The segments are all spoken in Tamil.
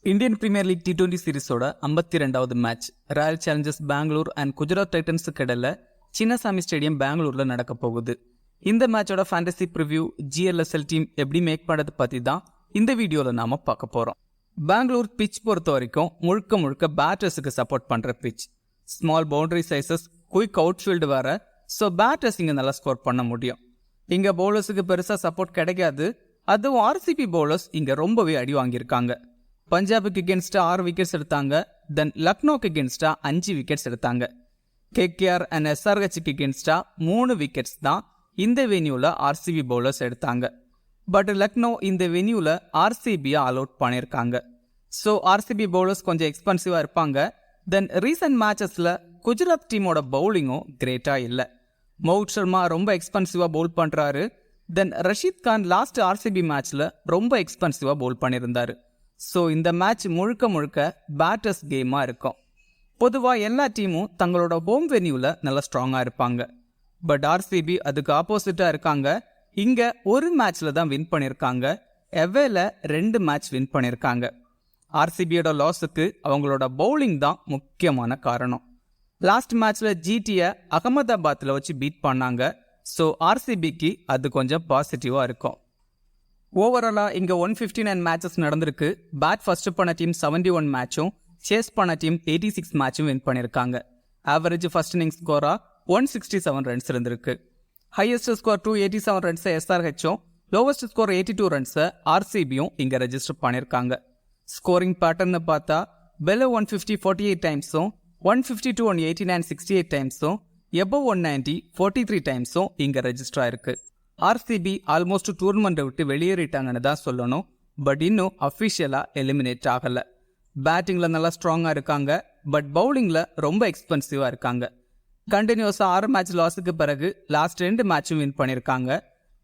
இந்தியன் பிரீமியர் லீக் T20 சீரிஸோட 52வது match Royal Challengers Bangalore and Gujarat டைட்டன்ஸுக்கு இடையில சின்னசாமி ஸ்டேடியம் பெங்களூரில் நடக்க போகுது. இந்த மேட்சோட ஃபேண்டசி ப்ரிவ்யூ GLSL டீம் எப்படி மேக் பண்ணுறது பற்றி தான் இந்த வீடியோவில் நாம் பார்க்க போகிறோம். பெங்களூர் பிச் பொறுத்த வரைக்கும் முழுக்க பேட்டர்ஸுக்கு சப்போர்ட் பண்ணுற pitch. Small boundary sizes, quick outfield வேற, ஸோ பேட்டர்ஸ் இங்கே நல்லா ஸ்கோர் பண்ண முடியும். இங்கே பவுலர்ஸுக்கு பெருசாக சப்போர்ட் கிடைக்காது. அதுவும் RCB பவுலர்ஸ் இங்கே ரொம்பவே அடி வாங்கியிருக்காங்க. பஞ்சாபுக்கு எகென்ஸ்டா 6 விக்கெட்ஸ் எடுத்தாங்க. தென் லக்னோக்கு எகென்ஸ்டா 5 விக்கெட்ஸ் எடுத்தாங்க. KKR அண்ட் SRHக்கு எகென்ஸ்டா 3 விக்கெட்ஸ் தான் இந்த வென்யூவில் RCB பவுலர்ஸ் எடுத்தாங்க. பட் லக்னோ இந்த வென்யூவில் RCBயை அலோட் பண்ணியிருக்காங்க. ஸோ RCB பவுலர்ஸ் கொஞ்சம் எக்ஸ்பென்சிவாக இருப்பாங்க. தென் ரீசன்ட் மேட்சஸில் குஜராத் டீமோட பவுலிங்கும் கிரேட்டாக இல்லை. மோஹித் சர்மா ரொம்ப எக்ஸ்பென்சிவாக பவுல் பண்ணுறாரு. தென் ரஷீத் கான் லாஸ்ட் RCB மேட்ச்சில் ரொம்ப எக்ஸ்பென்சிவாக பவுல் பண்ணியிருந்தார். ஸோ இந்த மேட்ச் முழுக்க பேட்டர்ஸ் கேமாக இருக்கும். பொதுவாக எல்லா டீமும் தங்களோட ஹோம் வென்யூவில் நல்லா ஸ்ட்ராங்காக இருப்பாங்க. பட் RCB அதுக்கு ஆப்போசிட்டாக இருக்காங்க. இங்கே ஒரு மேட்ச்சில் தான் வின் பண்ணியிருக்காங்க. எவேல 2 மேட்ச் வின் பண்ணியிருக்காங்க. RCBயோட லாஸுக்கு அவங்களோட பவுலிங் தான் முக்கியமான காரணம். லாஸ்ட் மேட்ச்சில் GTயை அகமதாபாத்தில் வச்சு பீட் பண்ணாங்க. ஸோ RCBக்கு அது கொஞ்சம் பாசிட்டிவாக இருக்கும். ஓவராலாக இங்கே 159 மேட்சஸ் நடந்திருக்கு. பேட் ஃபர்ஸ்ட் பண்ண டீம் 71 மேட்சும், சேஸ் பண்ண டீம் 86 மேட்சும் வின் பண்ணியிருக்காங்க. ஆவரேஜ் ஃபர்ஸ்ட் இன்னிங் ஸ்கோராக 167 ரன்ஸ் இருந்திருக்கு. ஹையஸ்ட் ஸ்கோர் 287 ரன்ஸை SRHும், லோவஸ்ட் ஸ்கோர் 82 ரன்ஸை RCBயும் இங்கே ரெஜிஸ்டர் பண்ணியிருக்காங்க. ஸ்கோரிங் பேட்டர்னு பார்த்தா below 150 48 டைம்ஸும், 152 189 68 டைம்ஸும், above 190 43 டைம்ஸும் இங்கே ரெஜிஸ்டர் ஆயிருக்கு. RCB ஆல்மோஸ்ட் டூர்னமெண்ட்டை விட்டு வெளியேறிட்டாங்கன்னு தான் சொல்லணும். பட் இன்னும் அஃபிஷியலாக எலிமினேட் ஆகலை. பேட்டிங்கில் நல்லா ஸ்ட்ராங்காக இருக்காங்க. பட் பவுலிங்கில் ரொம்ப எக்ஸ்பென்சிவாக இருக்காங்க. கண்டினியூஸாக 6 மேட்ச் லாஸுக்கு பிறகு லாஸ்ட் 2 மேட்சும் வின் பண்ணியிருக்காங்க.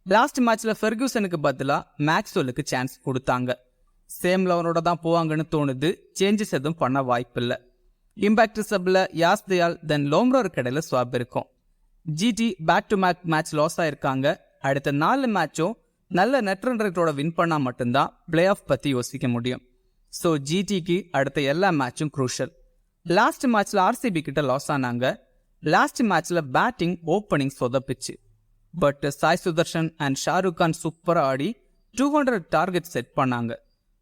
லாஸ்ட் மேட்ச்சில் ஃபெர்கூசனுக்கு பதிலாக மேக்ஸ்வெலுக்கு சான்ஸ் கொடுத்தாங்க. சேம் லெவனோட தான் போவாங்கன்னு தோணுது. சேஞ்சஸ் எதுவும் பண்ண வாய்ப்பில்லை. இம்பாக்ட் சப்பில் யாஸ் தயால் தென் லோம்ரோருக்கு இடையில ஸ்வாப் இருக்கும். GT back to back match loss ஆயிருக்காங்க. அடுத்த 4 மேட்சும் நல்ல நெட் ரன் ரேட்டோட வின் பண்ணால் மட்டும்தான் பிளே ஆஃப் பற்றி யோசிக்க முடியும். ஸோ GTக்கு அடுத்த எல்லா மேட்சும் குரூஷல். லாஸ்ட் மேட்ச்சில் RCB கிட்ட லாஸ் ஆனாங்க. லாஸ்ட் மேட்ச்சில் பேட்டிங் ஓப்பனிங் சொதப்பிச்சு. பட் சாய் சுதர்ஷன் அண்ட் ஷாருக் கான் சூப்பராக ஆடி 200 டார்கெட் செட் பண்ணாங்க.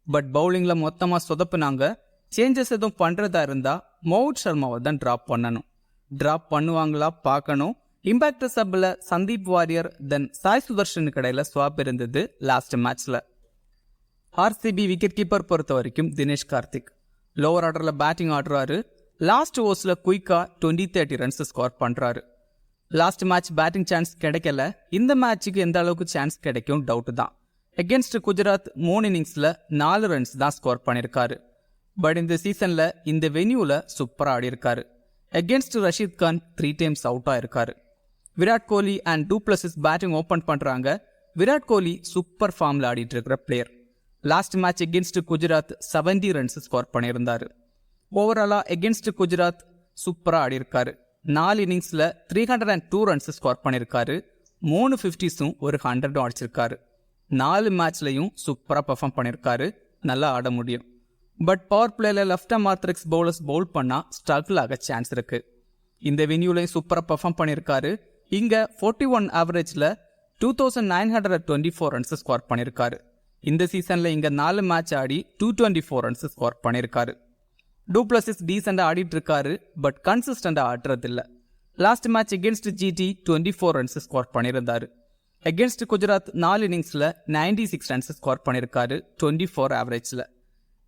பட் பவுலிங்கில் மொத்தமாக சொதப்புனாங்க. சேஞ்சஸ் எதுவும் பண்ணுறதா இருந்தால் மோஹித் சர்மாவை தான் ட்ராப் பண்ணணும். ட்ராப் பண்ணுவாங்களா பார்க்கணும். இம்பாக்ட் சப்பில் சந்தீப் வாரியர் தென் சாய் சுதர்ஷனுக்கு இடையில ஸ்வாப் இருந்தது லாஸ்ட் மேட்ச்ல. RCB விக்கெட் கீப்பர் பொறுத்த வரைக்கும் தினேஷ் கார்த்திக் லோவர் ஆர்டரில் பேட்டிங் ஆடுறாரு. லாஸ்ட் ஓவர்ஸில் குயிக்காக 20-30 ரன்ஸ் ஸ்கோர் பண்ணுறாரு. லாஸ்ட் மேட்ச் பேட்டிங் சான்ஸ் கிடைக்கல. இந்த மேட்சுக்கு எந்த அளவுக்கு சான்ஸ் கிடைக்கும் டவுட் தான். அகேன்ஸ்ட் குஜராத் 3 இன்னிங்ஸில் 4 ரன்ஸ் தான் ஸ்கோர் பண்ணியிருக்காரு. பட் இந்த சீசனில் இந்த வென்யூவில் சூப்பராக ஆடி இருக்காரு. Against Rashid Khan 3 times out ஆயிருக்காரு. Virat Kohli and du Plessis batting open பண்ணுறாங்க. விராட் கோலி சூப்பர் ஃபார்மில் ஆடிட்டு இருக்கிற player. Last match against Gujarat 70 runs score பண்ணியிருந்தாரு. ஓவராலாக எகென்ஸ்ட் குஜராத் சூப்பராக ஆடி இருக்காரு. 4 இன்னிங்ஸில் 302 ரன்ஸ் ஸ்கோர் பண்ணியிருக்காரு. 3 50ஸும் ஒரு 100ம் அடிச்சிருக்காரு. 4 மேட்ச்லையும் சூப்பராக பர்ஃபார்ம் பண்ணியிருக்காரு. நல்லா ஆட முடியும். பட் பவர் பிளேல left arm orthodox bowlers bowl பண்ணால் ஸ்ட்ரகிள் ஆக சான்ஸ் இருக்கு. இந்த வென்யூலையும் சூப்பராக பர்ஃபார்ம் பண்ணியிருக்காரு. இங்கே 41 ஆவரேஜில் 2924 ரன்ஸ் ஸ்கோர் பண்ணியிருக்காரு. இந்த சீசனில் இங்கே 4 மேட்ச் ஆடி 224 ரன்ஸ் ஸ்கோர் பண்ணியிருக்காரு. டூ பிளஸஸ் டீசெண்டாக ஆடிட்டு இருக்காரு. பட் கன்சிஸ்டண்டாக ஆடுறதில்ல. Last match against GT 24 runs score பண்ணியிருந்தாரு. அகேன்ஸ்ட் குஜராத் 4 இன்னிங்ஸில் 96 ரன்ஸ் ஸ்கோர் பண்ணியிருக்காரு. 24 ஆவரேஜில்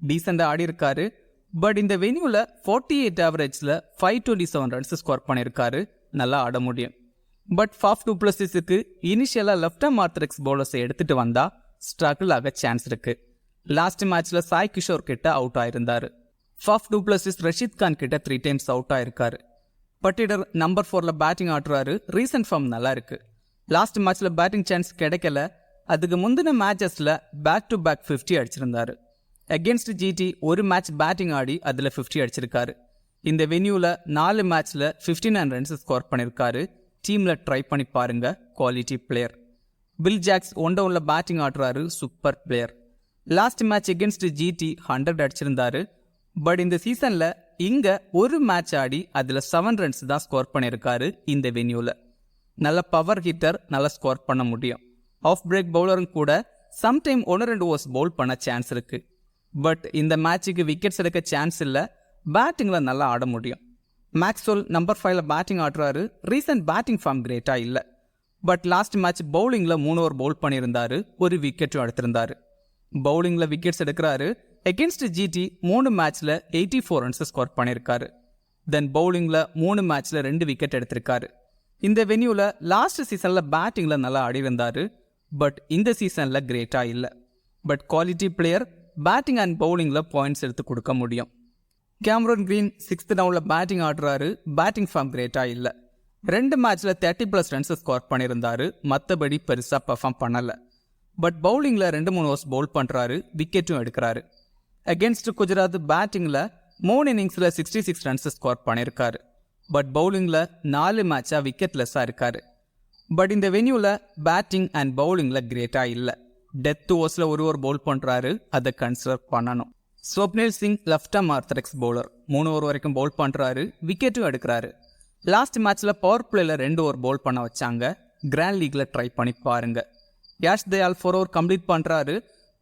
டீசெண்டாக ஆடி இருக்காரு. பட் இந்த வென்யூவில் 48 ஆவரேஜில் 527 ரன்ஸ் ஸ்கோர் பண்ணியிருக்காரு. நல்லா ஆட முடியும். பட் ஃபாஃப் டூ பிளஸஸுக்கு இனிஷியலாக லெஃப்ட் ஆர்ம் ஆர்த்தடாக்ஸ் பவுலர்ஸை எடுத்துகிட்டு வந்தால் ஸ்ட்ரகிள் ஆக சான்ஸ் இருக்கு. லாஸ்ட் மேட்ச்சில் சாய் கிஷோர் கிட்ட அவுட் ஆயிருந்தார். Faf du Plessis Rashid Khan கிட்ட 3 டைம்ஸ் அவுட் ஆயிருக்காரு. பட்டிடர் நம்பர் 4ல் பேட்டிங் ஆடுறாரு. ரீசன்ட் ஃபார்ம் நல்லா இருக்கு. லாஸ்ட் மேட்ச்சில் பேட்டிங் சான்ஸ் கிடைக்கல. அதுக்கு முந்தின மேட்சஸில் பேக் டு பேக் 50 அடிச்சிருந்தாரு. அகேன்ஸ்ட் GT ஒரு மேட்ச் பேட்டிங் ஆடி அதில் 50 அடிச்சிருக்காரு. இந்த வென்யூவில் 4 மேட்ச்சில் 59 ரன்ஸ் ஸ்கோர் பண்ணியிருக்காரு. டீமில் ட்ரை பண்ணி பாருங்க. Quality player. பில் ஜாக்ஸ் 1 டவுனில் பேட்டிங் ஆடுறாரு. Super player. Last match against GT 100 அடிச்சிருந்தாரு. பட் இந்த சீசனில் இங்கே ஒரு மேட்ச் ஆடி அதில் 7 ரன்ஸ் தான் ஸ்கோர் பண்ணியிருக்காரு இந்த வென்யூவில். நல்ல பவர் ஹிட்டர், நல்லா ஸ்கோர் பண்ண முடியும். ஆஃப் பிரேக் பவுலரும் கூட சம்டைம் 1-2 ஓவர்ஸ் பவுல் பண்ண சான்ஸ் இருக்குது. பட் இந்த மேட்சுக்கு விக்கெட்ஸ் எடுக்க சான்ஸ் இல்லை. பேட்டிங்கில் நல்லா ஆட முடியும். மேக்ஸ்வெல் நம்பர் 5ல் பேட்டிங் ஆடுறாரு. ரீசன்ட் பேட்டிங் ஃபார்ம் கிரேட்டாக இல்லை. பட் லாஸ்ட் மேட்ச் பவுலிங்கில் 3 ஓவர் பவுல் பண்ணியிருந்தாரு, ஒரு விக்கெட்டும் எடுத்திருந்தாரு. பவுலிங்கில் விக்கெட்ஸ் எடுக்கிறாரு. எகென்ஸ்ட் ஜிடி 3 மேட்ச்சில் 84 ரன்ஸ் ஸ்கோர் பண்ணியிருக்காரு. தென் பவுலிங்கில் 3 மேட்ச்சில் 2 விக்கெட் எடுத்திருக்காரு. இந்த வென்யூவில் லாஸ்ட் சீசனில் பேட்டிங்கில் நல்லா ஆடி இருந்தார். பட் இந்த சீசனில் கிரேட்டாக இல்லை. But quality player, batting and பவுலிங்கில் பாயிண்ட்ஸ் எடுத்து கொடுக்க முடியும். கேமரூன் கிரீன் 6th டவுனில் பேட்டிங் ஆடுறாரு. பேட்டிங் ஃபார்ம் கிரேட்டாக இல்லை. 2 மேட்ச்சில் 30+ ரன்ஸ் ஸ்கோர் பண்ணியிருந்தாரு. மற்றபடி பெருசாக பர்ஃபார்ம் பண்ணலை. பட் பவுலிங்கில் 2-3 ஓவர்ஸ் பவுல் பண்ணுறாரு, விக்கெட்டும் எடுக்கிறாரு. அகென்ஸ்ட் குஜராத் பேட்டிங்கில் 3 இன்னிங்ஸில் 66 ரன்ஸ் ஸ்கோர் பண்ணியிருக்காரு. பட் பவுலிங்கில் 4 மேட்சாக விக்கெட்லெஸ்ஸாக இருக்காரு. பட் இந்த வென்யூவில் பேட்டிங் அண்ட் பவுலிங்கில் கிரேட்டாக இல்லை. டெத் ஓவர்ஸில் 1 ஓவர் பவுல் பண்ணுறாரு, அதை கன்சிடர் பண்ணணும். Swapnil Singh left arm orthodox bowler, 3 over வரைக்கும் பவுல் பண்ணுறாரு, விக்கெட்டும் எடுக்கிறாரு. லாஸ்ட் மேட்ச்சில் பவர் பிளேயில் 2 ஓவர் பவுல் பண்ண வச்சாங்க. கிராண்ட் லீக்ல ட்ரை பண்ணி பாருங்க. யாஷ் தயால் 4 ஓவர் கம்ப்ளீட் பண்ணுறாரு.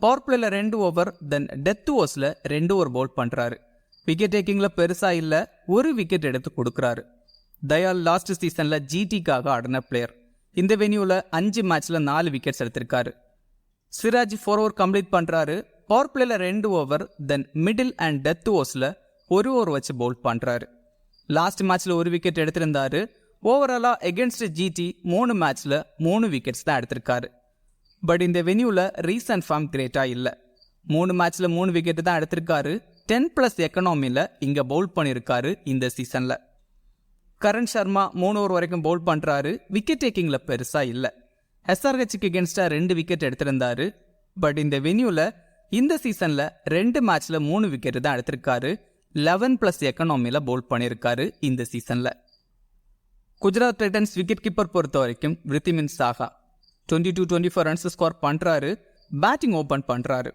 பவர் பிளேயில் 2 ஓவர், தென் டெத் ஓவர்ஸில் 2 ஓவர் பவுல் பண்ணுறாரு. விக்கெட் டேக்கிங்கில் பெருசாக இல்லை, ஒரு விக்கெட் எடுத்து கொடுக்குறாரு. தயால் லாஸ்ட் சீசனில் ஜிடிக்காக ஆடின பிளேயர். இந்த வென்யூவில் 5 மேட்ச்சில் 4 விக்கெட்ஸ் எடுத்திருக்காரு. சிராஜ் 4 ஓவர் கம்ப்ளீட் பண்ணுறாரு. பவர் பிளேயில் 2 over, then middle and death ஓவர்ஸில் 1 ஓவர் வச்சு பவுல் பண்ணுறாரு. லாஸ்ட் மேட்ச்சில் 1 விக்கெட் எடுத்திருந்தாரு. ஓவராலாக எகென்ஸ்ட் ஜிடி 3 மேட்ச்சில் 3 விக்கெட்ஸ் தான் எடுத்திருக்காரு. பட் இந்த வென்யூவில் ரீசன்ட் ஃபார்ம் கிரேட்டாக இல்லை. 3 மேட்ச்சில் 3 விக்கெட்டு தான் எடுத்திருக்காரு. 10+ எக்கனாமியில் இங்கே பவுல் பண்ணியிருக்காரு இந்த சீசனில். கரண் சர்மா 3 ஓவர் வரைக்கும் பவுல் பண்ணுறாரு. விக்கெட் டேக்கிங்கில் பெருசாக இல்லை. எஸ்ஆர்ஹெச்சுக்கு எகென்ஸ்டாக 2 விக்கெட் எடுத்திருந்தாரு. பட் இந்த வென்யூவில் இந்த சீசனில் 2 மேட்ச்சில் 3 விக்கெட்டு தான் எடுத்திருக்காரு. 11+ எக்கனாமியில் பவுல் பண்ணியிருக்காரு இந்த சீசனில். குஜராத் டைட்டன்ஸ் விக்கெட் கீப்பர் பொறுத்த வரைக்கும் விருத்திமின் சாஹா 22-24 ரன்ஸ் ஸ்கோர் பண்ணுறாரு. பேட்டிங் ஓப்பன் பண்ணுறாரு.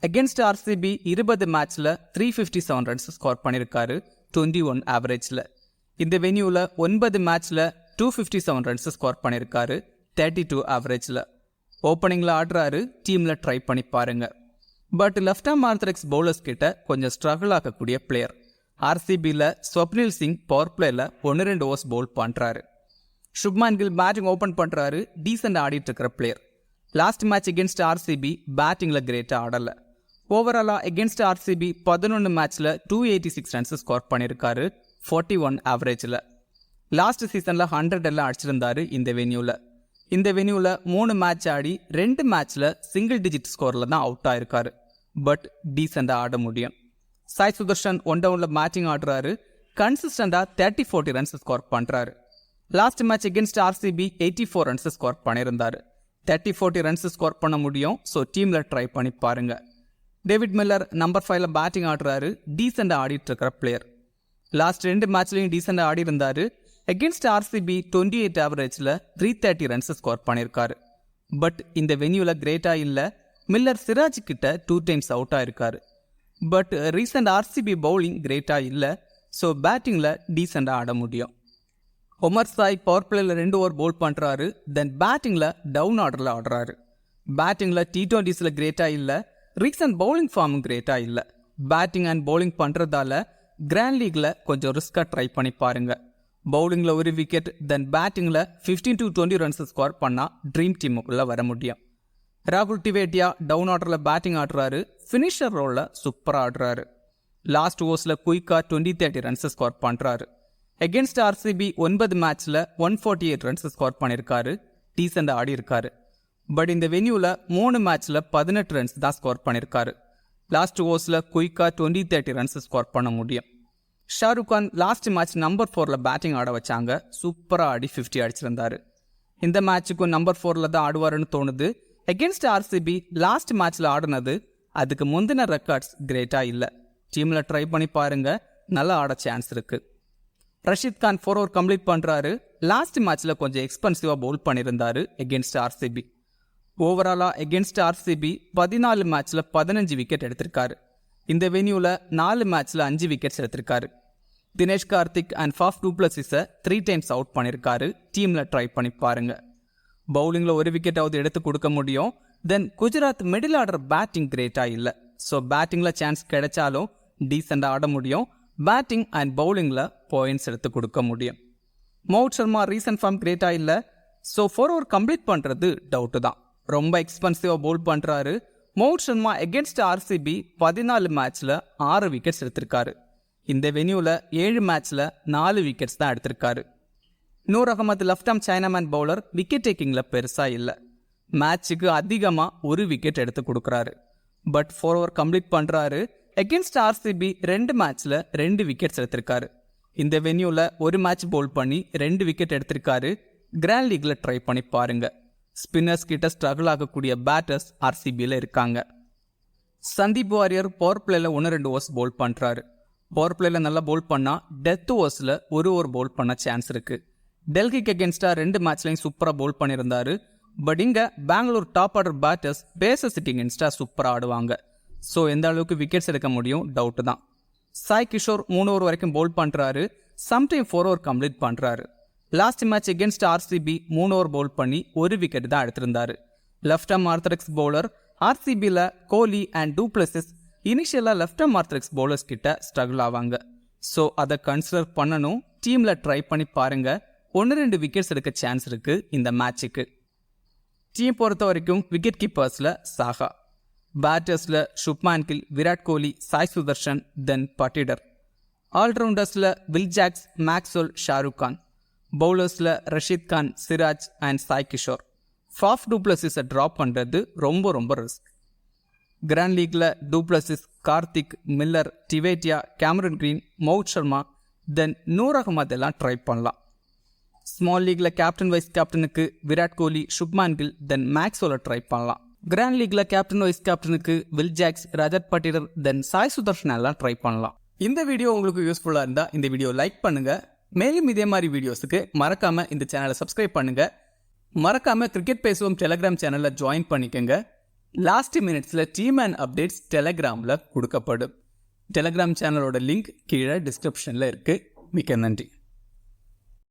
அகென்ஸ்ட் ஆர்சிபி 20 மேட்ச்சில் 357 ரன்ஸ் ஸ்கோர் பண்ணியிருக்காரு, 21 ஆவரேஜில். இந்த வென்யூவில் 9 மேட்ச்சில் 257 ரன்ஸ் ஸ்கோர் பண்ணியிருக்காரு, 32 ஆவரேஜில். ஓப்பனிங்கில் ஆடுறாரு. டீமில் ட்ரை பண்ணி பாருங்க. But left arm orthodox bowlers கிட்ட கொஞ்சம் ஸ்ட்ரகிள் ஆகக்கூடிய பிளேயர். ஆர்சிபியில் ஸ்வப்னில் சிங் பவர் பிளேயில் 1-2 ஓவர்ஸ் பவுல் பண்ணுறாரு. சுப்மான் கில் பேட்டிங் ஓப்பன் பண்ணுறாரு. டீசெண்டாக ஆடிட்டு இருக்கிற player. Last match against RCB பேட்டிங்கில் கிரேட்டாக ஆடலை. ஓவராலாக எகென்ஸ்ட் ஆர்சிபி 11 மேட்ச்சில் 286 ரன்ஸ் ஸ்கோர் பண்ணியிருக்காரு, 41 ஆவரேஜில். லாஸ்ட் சீசனில் 100 எல்லாம் அடிச்சிருந்தாரு இந்த வென்யூவில். இந்த வென்யூவில் 3 மேட்ச் ஆடி 2 மேட்ச்சில் சிங்கிள் டிஜிட் ஸ்கோரில் தான் அவுட் ஆயிருக்காரு. பட் டீசெண்டாக ஆட முடியும். சாய் சுதர்ஷன் 1 டவுனில் பேட்டிங் ஆடுறாரு. கன்சிஸ்டண்டாக 30-40 ரன்ஸ் ஸ்கோர் பண்ணுறாரு. Last match against RCB 84 runs score பண்ணியிருந்தாரு. 30-40 ரன்ஸ் ஸ்கோர் பண்ண முடியும். ஸோ டீமில் ட்ரை பண்ணி பாருங்க. டேவிட் மில்லர் நம்பர் 5ல் பேட்டிங் ஆடுறாரு. டீசெண்டாக ஆடிட்டு இருக்கிற பிளேயர். லாஸ்ட் 2 மேட்ச்லையும் டீசெண்டாக ஆடி இருந்தாரு. எகென்ஸ்ட் ஆர்சிபி 28 ஆவரேஜில் 330 ரன்ஸ் ஸ்கோர் பண்ணியிருக்காரு. பட் இந்த வென்யூவில் கிரேட்டாக இல்லை. மில்லர் சிராஜ் கிட்ட 2 டைம்ஸ் அவுட் ஆயிருக்காரு. பட் ரீசெண்ட் ஆர்சிபி பவுலிங் கிரேட்டாக இல்லை. ஸோ பேட்டிங்கில் டீசெண்டாக ஆட முடியும். ஒமர் சாய் பவர் பிளேயில் 2 ஓவர் பவுல் பண்ணுறாரு. தென் பேட்டிங்கில் டவுன் ஆர்டரில் ஆடுறாரு. பேட்டிங்கில் T20s கிரேட்டாக இல்லை. ரீசன்ட் பவுலிங் ஃபார்மும் கிரேட்டாக இல்லை. பேட்டிங் அண்ட் பவுலிங் பண்ணுறதால கிராண்ட் லீக்ல கொஞ்சம் ரிஸ்காக ட்ரை பண்ணி பாருங்க. பவுலிங்கில் 1 விக்கெட், தென் பேட்டிங்கில் 15-20 ரன்ஸ் ஸ்கோர் பண்ணால் ட்ரீம் டீமுக்குள்ளே வர முடியும். ராகுல் டிவேட்டியா டவுன் ஆர்டரில் பேட்டிங் ஆடுறாரு. ஃபினிஷர் ரோலில் சூப்பராக ஆடுறாரு. லாஸ்ட் ஓவர்ஸில் குயிக்காக 20-30 ரன்ஸ் ஸ்கோர் பண்ணுறாரு. எகென்ஸ்ட் ஆர்சிபி 9 மேட்ச்சில் 148 ரன்ஸ் ஸ்கோர் பண்ணியிருக்காரு. டீசெண்டாக ஆடி இருக்காரு. பட் இந்த வென்யூவில் 3 மேட்ச்சில் 18 ரன்ஸ் தான் ஸ்கோர் பண்ணியிருக்காரு. லாஸ்ட் ஓவர்ஸில் குயிக்காக 20-30 ரன்ஸ் ஸ்கோர் பண்ண முடியும். Shahrukh Khan last match number 4ல் பேட்டிங் ஆட வச்சாங்க. சூப்பராக ஆடி 50 அடிச்சிருந்தாரு. இந்த மேட்சுக்கும் நம்பர் 4ல் தான் ஆடுவாருன்னு தோணுது. எகென்ஸ்ட் ஆர்சிபி லாஸ்ட் மேட்ச்சில் ஆடினது அதுக்கு முந்தின ரெக்கார்ட்ஸ் கிரேட்டாக இல்லை. டீமில் ட்ரை பண்ணி பாருங்க, நல்லா ஆட சான்ஸ் இருக்குது. ரஷீத் கான் 4 ஓவர் கம்ப்ளீட் பண்ணுறாரு. லாஸ்ட் மேட்ச்சில் கொஞ்சம் எக்ஸ்பென்சிவாக பவுல் பண்ணியிருந்தாரு எகென்ஸ்ட் ஆர்சிபி. ஓவராலாக எகென்ஸ்ட் ஆர்சிபி 14 மேட்ச்சில் 15 விக்கெட் எடுத்திருக்காரு. இந்த வென்யூவில் 4 மேட்ச்சில் 5 விக்கெட்ஸ் எடுத்திருக்காரு. தினேஷ் கார்த்திக் அண்ட் ஃபாஃப் டூப்ளசிஸை 3 டைம்ஸ் அவுட் பண்ணியிருக்காரு. டீமில் ட்ரை பண்ணி பாருங்க. பவுலிங்கில் 1 விக்கெட்டாவது எடுத்து கொடுக்க முடியும். தென் குஜராத் மிடில் ஆர்டர் பேட்டிங் கிரேட்டாக இல்லை. ஸோ பேட்டிங்கில் சான்ஸ் கிடைச்சாலும் டீசெண்டாக ஆட முடியும். பேட்டிங் அண்ட் பவுலிங்கில் பாயிண்ட்ஸ் எடுத்து கொடுக்க முடியும். மோஹித் சர்மா ரீசன்ட் ஃபார்ம் கிரேட்டாக இல்லை. ஸோ 4 ஓவர் கம்ப்ளீட் பண்ணுறது டவுட்டு தான். ரொம்ப எக்ஸ்பென்சிவாக பவுல் பண்ணுறாரு. மோஹித் சர்மா எகென்ஸ்ட் ஆர்சிபி 14 மேட்ச்சில் 6 விக்கெட்ஸ் எடுத்திருக்காரு. இந்த வென்யூவில் 7 மேட்ச்சில் 4 விக்கெட்ஸ் தான் எடுத்திருக்காரு. Noor Ahmad left arm chinaman bowler wicket டேக்கிங்கில் பெருசாக இல்லை. மேட்சுக்கு அதிகமாக 1 விக்கெட் எடுத்து கொடுக்குறாரு. பட் 4 ஓவர் கம்ப்ளீட் பண்ணுறாரு. எகென்ஸ்ட் ஆர்சிபி 2 மேட்ச்சில் 2 விக்கெட்ஸ் எடுத்திருக்காரு. இந்த வென்யூவில் 1 மேட்ச் பவுல் பண்ணி 2 விக்கெட் எடுத்திருக்காரு. கிராண்ட் லீக்ல ட்ரை பண்ணி பாருங்க. ஸ்பின்னர்ஸ் கிட்ட ஸ்ட்ரகிள் ஆகக்கூடிய பேட்டர்ஸ் ஆர்சிபியில் இருக்காங்க. சந்தீப் வாரியர் பவர் பிளேல 1-2 ஓவர்ஸ் பவுல் பண்ணுறாரு. பவர் பிளேல நல்லா பவுல் பண்ணால் டெத் ஓவர்ஸில் 1 ஓவர் பவுல் பண்ண சான்ஸ் இருக்கு. டெல்லிக்கு அகேன்ஸ்டாக 2 மேட்ச்லையும் சூப்பராக பவுல் பண்ணியிருந்தாரு. பட் இங்கே Bangalore top order batters pacer sitting அகேன்ஸ்டாக சூப்பராக ஆடுவாங்க. ஸோ எந்த அளவுக்கு விக்கெட்ஸ் எடுக்க முடியும் டவுட்டு தான். சாய் கிஷோர் 3 ஓவர் வரைக்கும் பவுல் பண்ணுறாரு. சம்டைம் 4 ஓவர் கம்ப்ளீட் பண்ணுறாரு. Last match against RCB 3 over bowl பண்ணி 1 விக்கெட் தான் எடுத்திருந்தாரு. லெஃப்ட் ஆர்ம் ஆர்த்தடாக்ஸ் பவுலர் ஆர்சிபியில் கோலி அண்ட் டூப்ளசிஸ் இனிஷியலாக லெஃப்ட் ஆர்ம் ஆர்த்தடாக்ஸ் பவுலர்ஸ் கிட்ட ஸ்ட்ரகிள் ஆவாங்க. ஸோ அதை கன்சிடர் பண்ணணும். டீமில் ட்ரை பண்ணி பாருங்க. 1-2 விக்கெட்ஸ் எடுக்க சான்ஸ் இருக்கு இந்த மேட்சுக்கு. டீம் பொறுத்த வரைக்கும் விக்கெட் கீப்பர்ஸில் சாகா, பேட்டர்ஸில் சுப்மான் கில், விராட் கோலி, சாய் சுதர்ஷன், தென் பட்டிடர். ஆல்ரவுண்டர்ஸில் Will Jacks, Maxwell, Shahrukh Khan. பவுலர்ஸில் ரஷீத் கான், சிராஜ் அண்ட் சாய் கிஷோர். ஃபாஃப் டூப்ளசிஸை ட்ராப் பண்ணுறது ரொம்ப ரொம்ப ரிஸ்க். கிராண்ட் லீக்ல du Plessis, Karthik, Miller, Tewatia, Cameron Green, Mohit Sharma, then Noor Ahmad எல்லாம் ட்ரை பண்ணலாம். ஸ்மால் லீக்ல கேப்டன் வைஸ் கேப்டனுக்கு விராட் கோலி, சுப்மான் கில், தென் மேக்ஸ்வெல்லை ட்ரை பண்ணலாம். கிராண்ட் லீக்ல கேப்டன் வைஸ் கேப்டனுக்கு வில் ஜாக்ஸ், ரஜத் பட்டிடர், தென் சாய் சுதர்ஷன் எல்லாம் ட்ரை பண்ணலாம். இந்த வீடியோ உங்களுக்கு யூஸ்ஃபுல்லாக இருந்தால் இந்த வீடியோ லைக் பண்ணுங்க. மேலும் இதே மாதிரி வீடியோஸுக்கு மறக்காம இந்த சேனலை சப்ஸ்கிரைப் பண்ணுங்க. மறக்காம கிரிக்கெட் பேசுவோம் டெலிகிராம் சேனலில் ஜாயின் பண்ணிக்கோங்க. லாஸ்ட் மினிட்ஸில் டீம் அண்ட் அப்டேட்ஸ் டெலிகிராமில் கொடுக்கப்படும். டெலிகிராம் சேனலோட லிங்க் கீழே டிஸ்கிரிப்ஷனில் இருக்குது. மிக்க நன்றி.